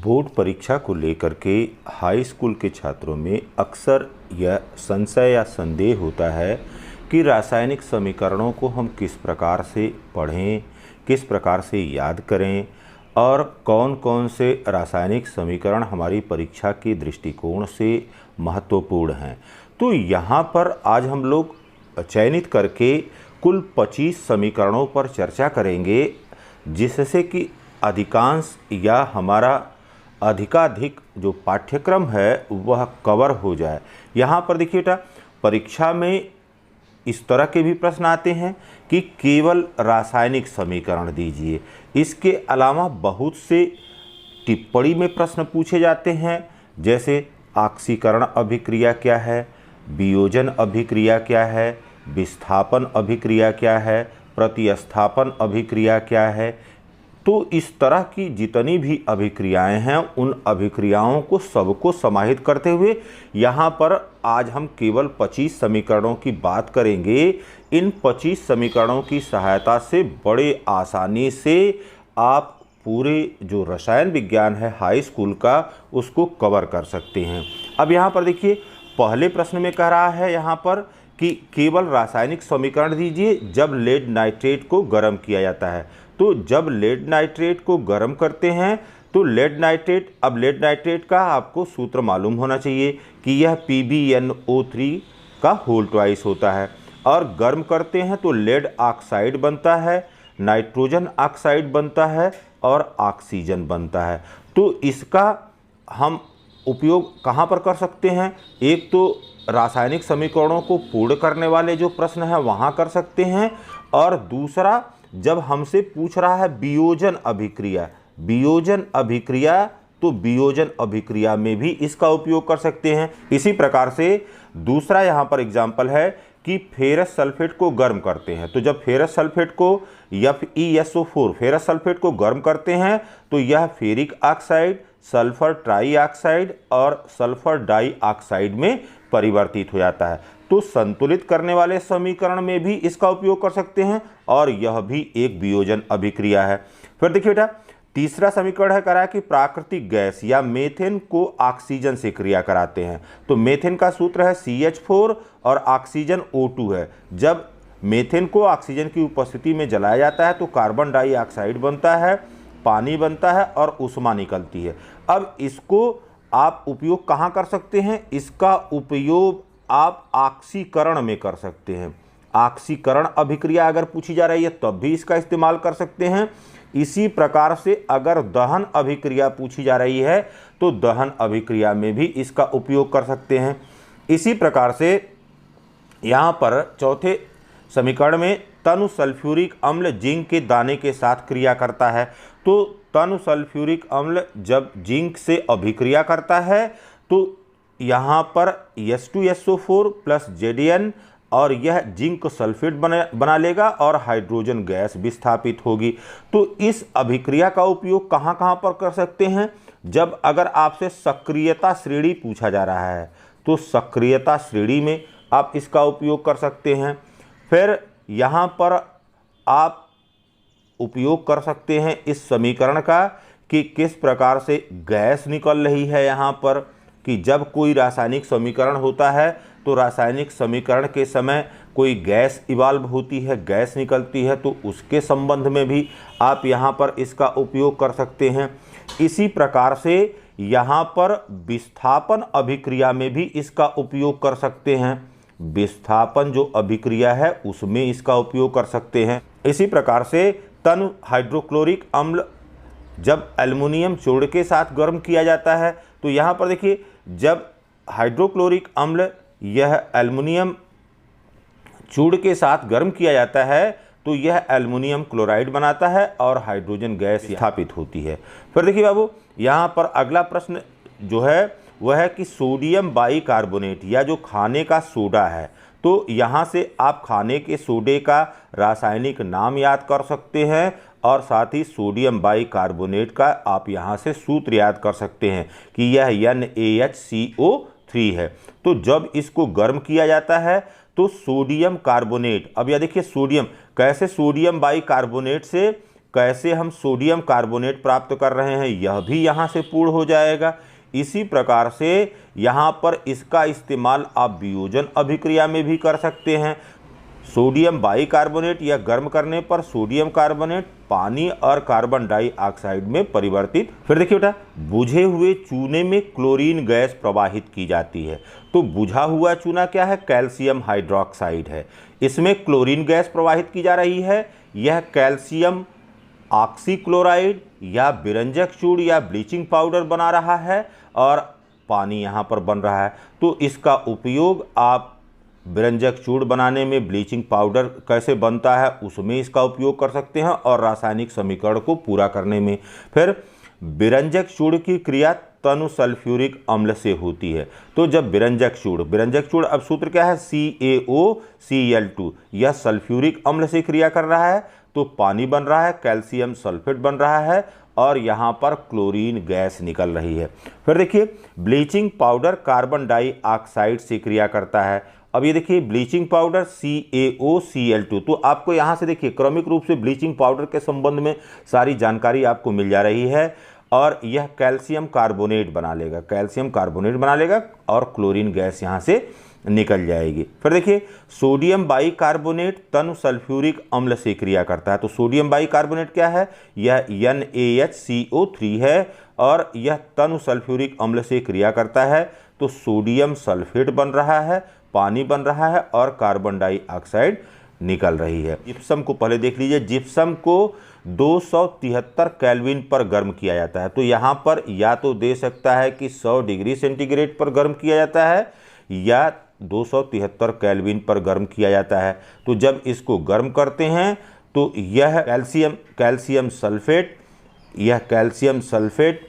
Board परीक्षा को लेकर के हाई स्कूल के छात्रों में अक्सर यह संशय या संदेह होता है कि रासायनिक समीकरणों को हम किस प्रकार से पढ़ें, किस प्रकार से याद करें और कौन कौन से रासायनिक समीकरण हमारी परीक्षा के दृष्टिकोण से महत्वपूर्ण हैं। तो यहाँ पर आज हम लोग चयनित करके कुल 25 समीकरणों पर चर्चा करेंगे, जिससे कि अधिकांश या हमारा अधिकाधिक जो पाठ्यक्रम है वह कवर हो जाए। यहाँ पर देखिए बेटा, परीक्षा में इस तरह के भी प्रश्न आते हैं कि केवल रासायनिक समीकरण दीजिए। इसके अलावा बहुत से टिप्पणी में प्रश्न पूछे जाते हैं, जैसे ऑक्सीकरण अभिक्रिया क्या है, वियोजन अभिक्रिया क्या है, विस्थापन अभिक्रिया क्या है, प्रतिस्थापन अभिक्रिया क्या है। तो इस तरह की जितनी भी अभिक्रियाएं हैं उन अभिक्रियाओं को सबको समाहित करते हुए यहाँ पर आज हम केवल 25 समीकरणों की बात करेंगे। इन 25 समीकरणों की सहायता से बड़े आसानी से आप पूरे जो रसायन विज्ञान है हाई स्कूल का उसको कवर कर सकते हैं। अब यहाँ पर देखिए, पहले प्रश्न में कह रहा है यहाँ पर कि केवल रासायनिक समीकरण दीजिए जब लेड नाइट्रेट को गर्म किया जाता है। तो जब लेड नाइट्रेट को गर्म करते हैं तो लेड नाइट्रेट का आपको सूत्र मालूम होना चाहिए कि यह PbNO3 का होल ट्वाइस होता है, और गर्म करते हैं तो लेड ऑक्साइड बनता है, नाइट्रोजन ऑक्साइड बनता है और ऑक्सीजन बनता है। तो इसका हम उपयोग कहाँ पर कर सकते हैं? एक तो रासायनिक समीकरणों को पूर्ण करने वाले जो प्रश्न हैं वहाँ कर सकते हैं, और दूसरा जब हमसे पूछ रहा है वियोजन अभिक्रिया तो वियोजन अभिक्रिया में भी इसका उपयोग कर सकते हैं। इसी प्रकार से दूसरा यहाँ पर एग्जाम्पल है कि फेरस सल्फेट को गर्म करते हैं। तो जब फेरस सल्फेट को FeSO4 फेरस सल्फेट को गर्म करते हैं तो यह फेरिक ऑक्साइड, सल्फर ट्राईऑक्साइड और सल्फर डाइऑक्साइड में परिवर्तित हो जाता है। तो संतुलित करने वाले समीकरण में भी इसका उपयोग कर सकते हैं, और यह भी एक वियोजन अभिक्रिया है। फिर देखिए बेटा, तीसरा समीकरण है करा कि प्राकृतिक गैस या मेथेन को ऑक्सीजन से क्रिया कराते हैं। तो मेथेन का सूत्र है CH4 और ऑक्सीजन O2 है। जब मेथेन को ऑक्सीजन की उपस्थिति में जलाया जाता है तो कार्बन डाइऑक्साइड बनता है, पानी बनता है और ऊष्मा निकलती है। अब इसको आप उपयोग कहाँ कर सकते हैं? इसका उपयोग आप ऑक्सीकरण में कर सकते हैं। ऑक्सीकरण अभिक्रिया अगर पूछी जा रही है तब भी इसका इस्तेमाल कर सकते हैं। इसी प्रकार से अगर दहन अभिक्रिया पूछी जा रही है तो दहन अभिक्रिया में भी इसका उपयोग कर सकते हैं। इसी प्रकार से यहाँ पर चौथे समीकरण में तनु सल्फ्यूरिक अम्ल जिंक के दाने के साथ क्रिया करता है। तो तनु सल्फ्यूरिक अम्ल जब जिंक से अभिक्रिया करता है तो यहाँ पर H2SO4 प्लस Zn और यह जिंक सल्फेट बना लेगा और हाइड्रोजन गैस विस्थापित होगी। तो इस अभिक्रिया का उपयोग कहाँ कहाँ पर कर सकते हैं? जब अगर आपसे सक्रियता श्रेणी पूछा जा रहा है तो सक्रियता श्रेणी में आप इसका उपयोग कर सकते हैं। फिर यहाँ पर आप उपयोग कर सकते हैं इस समीकरण का कि किस प्रकार से गैस निकल रही है। यहाँ पर कि जब कोई रासायनिक समीकरण होता है तो रासायनिक समीकरण के समय कोई गैस इवाल्व होती है, गैस निकलती है, तो उसके संबंध में भी आप यहाँ पर इसका उपयोग कर सकते हैं। इसी प्रकार से यहाँ पर विस्थापन अभिक्रिया में भी इसका उपयोग कर सकते हैं। विस्थापन जो अभिक्रिया है उसमें इसका उपयोग कर सकते हैं। इसी प्रकार से तनु हाइड्रोक्लोरिक अम्ल जब एल्युमिनियम चूर्ण के साथ गर्म किया जाता है तो यहाँ पर देखिए, जब हाइड्रोक्लोरिक अम्ल यह एल्युमिनियम चूर्ण के साथ गर्म किया जाता है तो यह एल्युमिनियम क्लोराइड बनाता है और हाइड्रोजन गैस स्थापित होती है। फिर देखिए बाबू, यहाँ पर अगला प्रश्न जो है वह है कि सोडियम बाइकार्बोनेट या जो खाने का सोडा है, तो यहाँ से आप खाने के सोडे का रासायनिक नाम याद कर सकते हैं और साथ ही सोडियम बाइकार्बोनेट का आप यहाँ से सूत्र याद कर सकते हैं कि यह NaHCO3 है। तो जब इसको गर्म किया जाता है तो सोडियम कार्बोनेट, अब यह देखिए सोडियम कैसे सोडियम बाइकार्बोनेट से कैसे हम सोडियम कार्बोनेट प्राप्त कर रहे हैं यह भी यहाँ से पूर्ण हो जाएगा। इसी प्रकार से यहाँ पर इसका इस्तेमाल आप वियोजन अभिक्रिया में भी कर सकते हैं। सोडियम बाइकार्बोनेट या गर्म करने पर सोडियम कार्बोनेट पानी और कार्बन डाइऑक्साइड में परिवर्तित। फिर देखिए बेटा, बुझे हुए चूने में क्लोरीन गैस प्रवाहित की जाती है। तो बुझा हुआ चूना क्या है? कैल्शियम हाइड्रोक्साइड है। इसमें क्लोरीन गैस प्रवाहित की जा रही है। यह कैल्शियम ऑक्सीक्लोराइड या विरंजक चूर्ण या ब्लीचिंग पाउडर बना रहा है और पानी यहाँ पर बन रहा है। तो इसका उपयोग आप विरंजक चूर्ण बनाने में, ब्लीचिंग पाउडर कैसे बनता है उसमें इसका उपयोग कर सकते हैं और रासायनिक समीकरण को पूरा करने में। फिर विरंजक चूर्ण की क्रिया तनु सल्फ्यूरिक अम्ल से होती है। तो जब विरंजक चूर्ण अब सूत्र क्या है? CaOCl2, यह सल्फ्यूरिक अम्ल से क्रिया कर रहा है तो पानी बन रहा है, कैल्शियम सल्फेट बन रहा है और यहाँ पर क्लोरीन गैस निकल रही है। फिर देखिए, ब्लीचिंग पाउडर कार्बन डाइऑक्साइड से क्रिया करता है। अब ये देखिए, ब्लीचिंग पाउडर CaOCl2। तो आपको यहाँ से देखिए क्रमिक रूप से ब्लीचिंग पाउडर के संबंध में सारी जानकारी आपको मिल जा रही है और यह कैल्शियम कार्बोनेट बना लेगा और क्लोरीन गैस यहाँ से निकल जाएगी। फिर देखिए, सोडियम बाइकार्बोनेट तनु सल्फ्यूरिक अम्ल से क्रिया करता है। तो सोडियम बाइकार्बोनेट क्या है? यह NaHCO3 है और यह तनु सल्फ्यूरिक अम्ल से क्रिया करता है तो सोडियम सल्फेट बन रहा है, पानी बन रहा है और कार्बन डाइऑक्साइड निकल रही है। जिप्सम को पहले देख लीजिए। जिप्सम को 273 केल्विन पर गर्म किया जाता है। तो यहाँ पर या तो दे सकता है कि 100 डिग्री सेंटीग्रेड पर गर्म किया जाता है या 273 केल्विन पर गर्म किया जाता है। तो जब इसको गर्म करते हैं तो यह कैल्शियम सल्फेट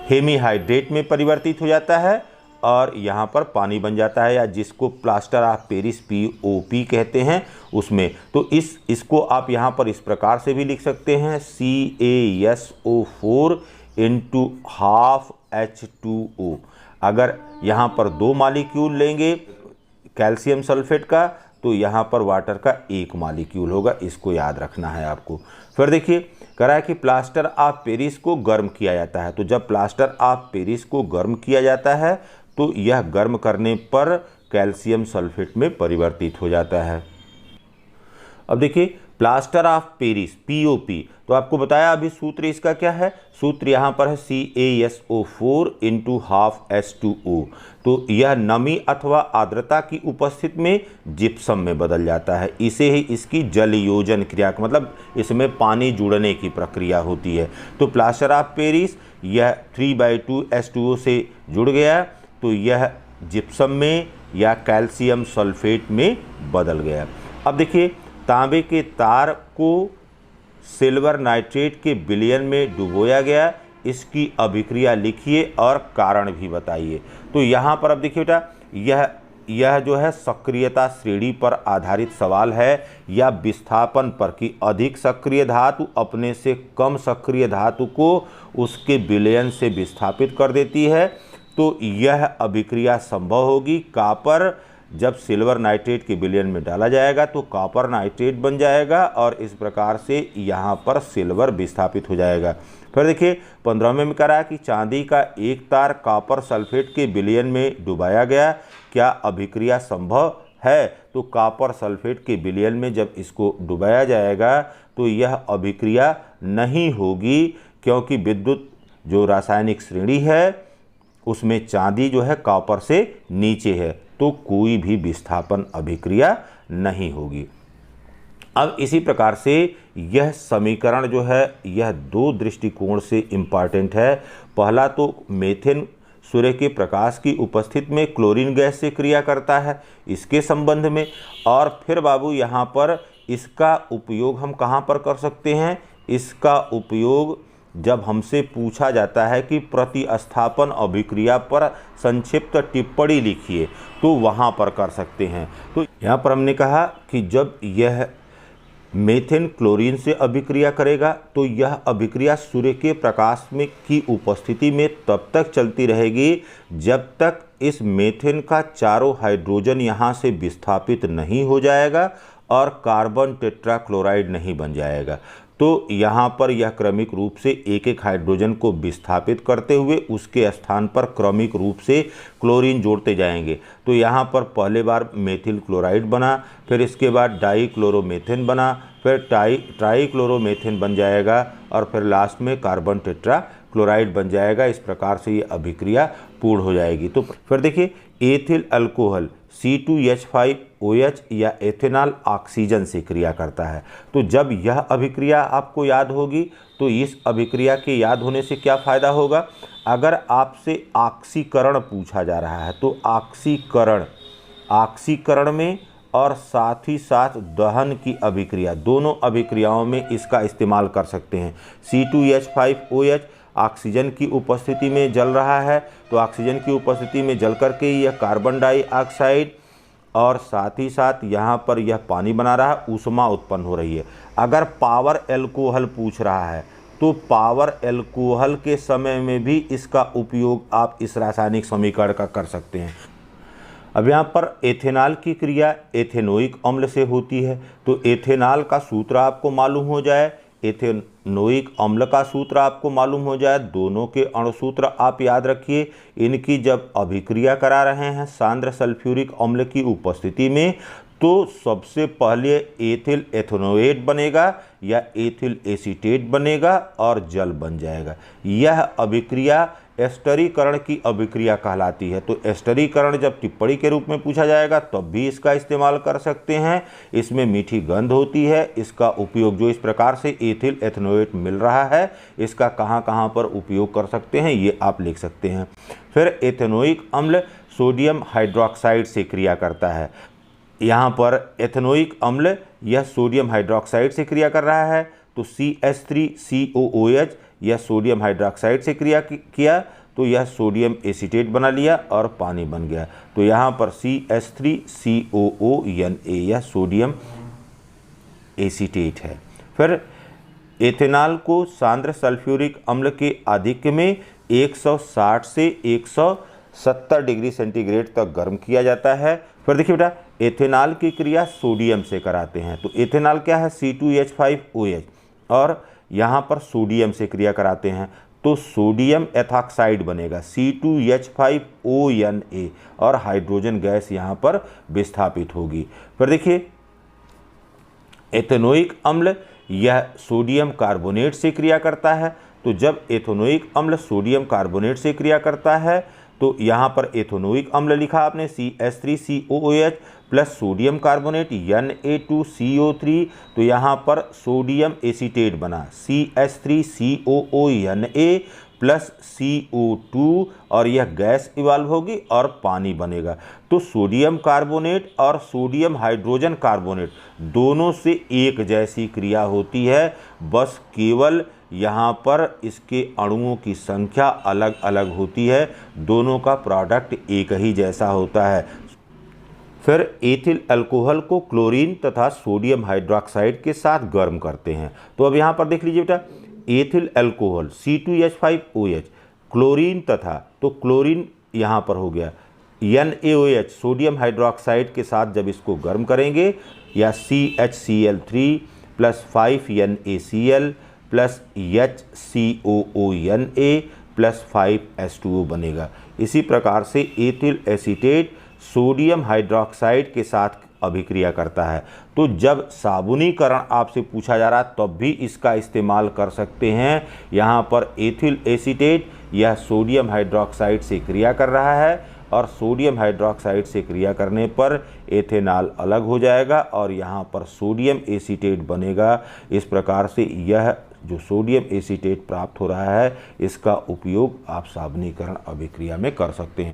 हेमीहाइड्रेट में परिवर्तित हो जाता है और यहाँ पर पानी बन जाता है, या जिसको प्लास्टर ऑफ पेरिस POP कहते हैं उसमें। तो इसको आप यहाँ पर इस प्रकार से भी लिख सकते हैं, CaSO4 × ½ H2O। अगर यहाँ पर 2 मॉलिक्यूल लेंगे कैल्शियम सल्फेट का तो यहाँ पर वाटर का 1 मॉलिक्यूल होगा। इसको याद रखना है आपको। फिर देखिए, कह रहा है कि प्लास्टर ऑफ पेरिस को गर्म किया जाता है। तो जब प्लास्टर ऑफ पेरिस को गर्म किया जाता है तो यह गर्म करने पर कैल्शियम सल्फेट में परिवर्तित हो जाता है। अब देखिए, प्लास्टर ऑफ पेरिस POP, तो आपको बताया अभी सूत्र इसका क्या है? सूत्र यहाँ पर है CaSO4 × ½ H2O। तो यह नमी अथवा आर्द्रता की उपस्थिति में जिप्सम में बदल जाता है। इसे ही इसकी जल योजन क्रिया, मतलब इसमें पानी जुड़ने की प्रक्रिया होती है। तो प्लास्टर ऑफ पेरिस यह 3/2 H2O से जुड़ गया तो यह जिप्सम में या कैल्शियम सल्फेट में बदल गया। अब देखिए, तांबे के तार को सिल्वर नाइट्रेट के विलयन में डुबोया गया। इसकी अभिक्रिया लिखिए और कारण भी बताइए। तो यहाँ पर अब देखिए बेटा, यह जो है सक्रियता श्रेणी पर आधारित सवाल है या विस्थापन पर, कि अधिक सक्रिय धातु अपने से कम सक्रिय धातु को उसके विलयन से विस्थापित कर देती है। तो यह अभिक्रिया संभव होगी। कापर जब सिल्वर नाइट्रेट के विलयन में डाला जाएगा तो कॉपर नाइट्रेट बन जाएगा और इस प्रकार से यहाँ पर सिल्वर विस्थापित हो जाएगा। फिर देखिए, 15वें में कह रहा है कि चांदी का एक तार कॉपर सल्फेट के विलयन में डुबाया गया, क्या अभिक्रिया संभव है? तो कॉपर सल्फेट के विलयन में जब इसको डुबाया जाएगा तो यह अभिक्रिया नहीं होगी, क्योंकि विद्युत जो रासायनिक श्रेणी है उसमें चांदी जो है कॉपर से नीचे है, तो कोई भी विस्थापन अभिक्रिया नहीं होगी। अब इसी प्रकार से यह समीकरण जो है यह 2 दृष्टिकोण से इम्पॉर्टेंट है। पहला तो मेथेन सूर्य के प्रकाश की उपस्थिति में क्लोरीन गैस से क्रिया करता है, इसके संबंध में। और फिर बाबू यहाँ पर इसका उपयोग हम कहाँ पर कर सकते हैं? इसका उपयोग जब हमसे पूछा जाता है कि प्रतिस्थापन अभिक्रिया पर संक्षिप्त टिप्पणी लिखिए, तो वहाँ पर कर सकते हैं। तो यहाँ पर हमने कहा कि जब यह मेथेन क्लोरीन से अभिक्रिया करेगा तो यह अभिक्रिया सूर्य के प्रकाश में की उपस्थिति में तब तक चलती रहेगी जब तक इस मेथेन का चारों हाइड्रोजन यहाँ से विस्थापित नहीं हो जाएगा और कार्बन टेट्राक्लोराइड नहीं बन जाएगा। तो यहाँ पर यह क्रमिक रूप से एक एक हाइड्रोजन को विस्थापित करते हुए उसके स्थान पर क्रमिक रूप से क्लोरीन जोड़ते जाएंगे। तो यहाँ पर पहले बार मेथिल क्लोराइड बना, फिर इसके बाद डाईक्लोरोमेथेन बना, फिर ट्राईक्लोरोमेथेन बन जाएगा और फिर लास्ट में कार्बन टेट्राक्लोराइड बन जाएगा। इस प्रकार से ये अभिक्रिया पूर्ण हो जाएगी। तो फिर देखिए, एथिल अल्कोहल C2H5OH या एथेनॉल ऑक्सीजन से क्रिया करता है। तो जब यह अभिक्रिया आपको याद होगी तो इस अभिक्रिया के याद होने से क्या फ़ायदा होगा? अगर आपसे ऑक्सीकरण पूछा जा रहा है तो ऑक्सीकरण में और साथ ही साथ दहन की अभिक्रिया, दोनों अभिक्रियाओं में इसका इस्तेमाल कर सकते हैं। C2H5OH ऑक्सीजन की उपस्थिति में जल रहा है, तो ऑक्सीजन की उपस्थिति में जल करके यह कार्बन डाइऑक्साइड और साथ ही साथ यहाँ पर यह पानी बना रहा है, ऊष्मा उत्पन्न हो रही है। अगर पावर एल्कोहल पूछ रहा है तो पावर एल्कोहल के समय में भी इसका उपयोग आप इस रासायनिक समीकरण का कर सकते हैं। अब यहाँ पर एथेनॉल की क्रिया एथेनोइक अम्ल से होती है, तो एथेनॉल का सूत्र आपको मालूम हो जाए, एथेनोइक अम्ल का सूत्र आपको मालूम हो जाए, दोनों के अणुसूत्र आप याद रखिए। इनकी जब अभिक्रिया करा रहे हैं सांद्र सल्फ्यूरिक अम्ल की उपस्थिति में, तो सबसे पहले एथिल एथेनोएट बनेगा या एथिल एसीटेट बनेगा और जल बन जाएगा। यह अभिक्रिया एस्टरीकरण की अभिक्रिया कहलाती है। तो एस्टरीकरण जब टिप्पणी के रूप में पूछा जाएगा तब भी इसका इस्तेमाल कर सकते हैं। इसमें मीठी गंध होती है। इसका उपयोग जो इस प्रकार से एथिल एथेनोएट मिल रहा है, इसका कहाँ कहाँ पर उपयोग कर सकते हैं ये आप लिख सकते हैं। फिर एथेनोइक अम्ल सोडियम हाइड्रोक्साइड से क्रिया करता है। यहाँ पर एथेनोइक अम्ल यह सोडियम हाइड्रोक्साइड से क्रिया कर रहा है, तो CH3COOH यह सोडियम हाइड्रोक्साइड से क्रिया किया तो यह सोडियम एसीटेट बना लिया और पानी बन गया। तो यहाँ पर CH3COONA यह सोडियम एसीटेट है। फिर एथेनॉल को सांद्र सल्फ्यूरिक अम्ल के आधिक्य में 160 से 170 डिग्री सेंटीग्रेड तक गर्म किया जाता है। फिर देखिए बेटा, एथेनॉल की क्रिया सोडियम से कराते हैं। तो एथेनॉल क्या है? C2H5OH और यहाँ पर सोडियम से क्रिया कराते हैं तो सोडियम एथॉक्साइड बनेगा C2H5ONA और हाइड्रोजन गैस यहाँ पर विस्थापित होगी। फिर देखिए, एथेनोइक अम्ल यह सोडियम कार्बोनेट से क्रिया करता है। तो जब एथेनोइक अम्ल सोडियम कार्बोनेट से क्रिया करता है तो यहाँ पर एथेनोइक अम्ल लिखा आपने CH3COOH plus sodium carbonate Na2CO3, तो यहाँ पर सोडियम एसीटेट बना CH3COONA प्लस CO2 और यह गैस इवाल्व होगी और पानी बनेगा। तो सोडियम कार्बोनेट और सोडियम हाइड्रोजन कार्बोनेट दोनों से एक जैसी क्रिया होती है, बस केवल यहाँ पर इसके अणुओं की संख्या अलग अलग होती है, दोनों का प्रोडक्ट एक ही जैसा होता है। फिर एथिल अल्कोहल को क्लोरीन तथा सोडियम हाइड्रोक्साइड के साथ गर्म करते हैं। तो अब यहाँ पर देख लीजिए बेटा, एथिल अल्कोहल C2H5OH क्लोरीन तथा, तो क्लोरीन यहाँ पर हो गया NaOH सोडियम हाइड्रोक्साइड के साथ जब इसको गर्म करेंगे या CHCl3 plus 5NaCl plus HCOONA plus 5H2O बनेगा। इसी प्रकार से एथिल एसीटेट सोडियम हाइड्रोक्साइड के साथ अभिक्रिया करता है। तो जब साबुनीकरण आपसे पूछा जा रहा है तब भी इसका इस्तेमाल कर सकते हैं। यहाँ पर एथिल एसीटेट यह सोडियम हाइड्रोक्साइड से क्रिया कर रहा है और सोडियम हाइड्रोक्साइड से क्रिया करने पर एथेनॉल अलग हो जाएगा और यहाँ पर सोडियम एसीटेट बनेगा। इस प्रकार से यह जो सोडियम एसीटेट प्राप्त हो रहा है इसका उपयोग आप साबुनीकरण अभिक्रिया में कर सकते हैं।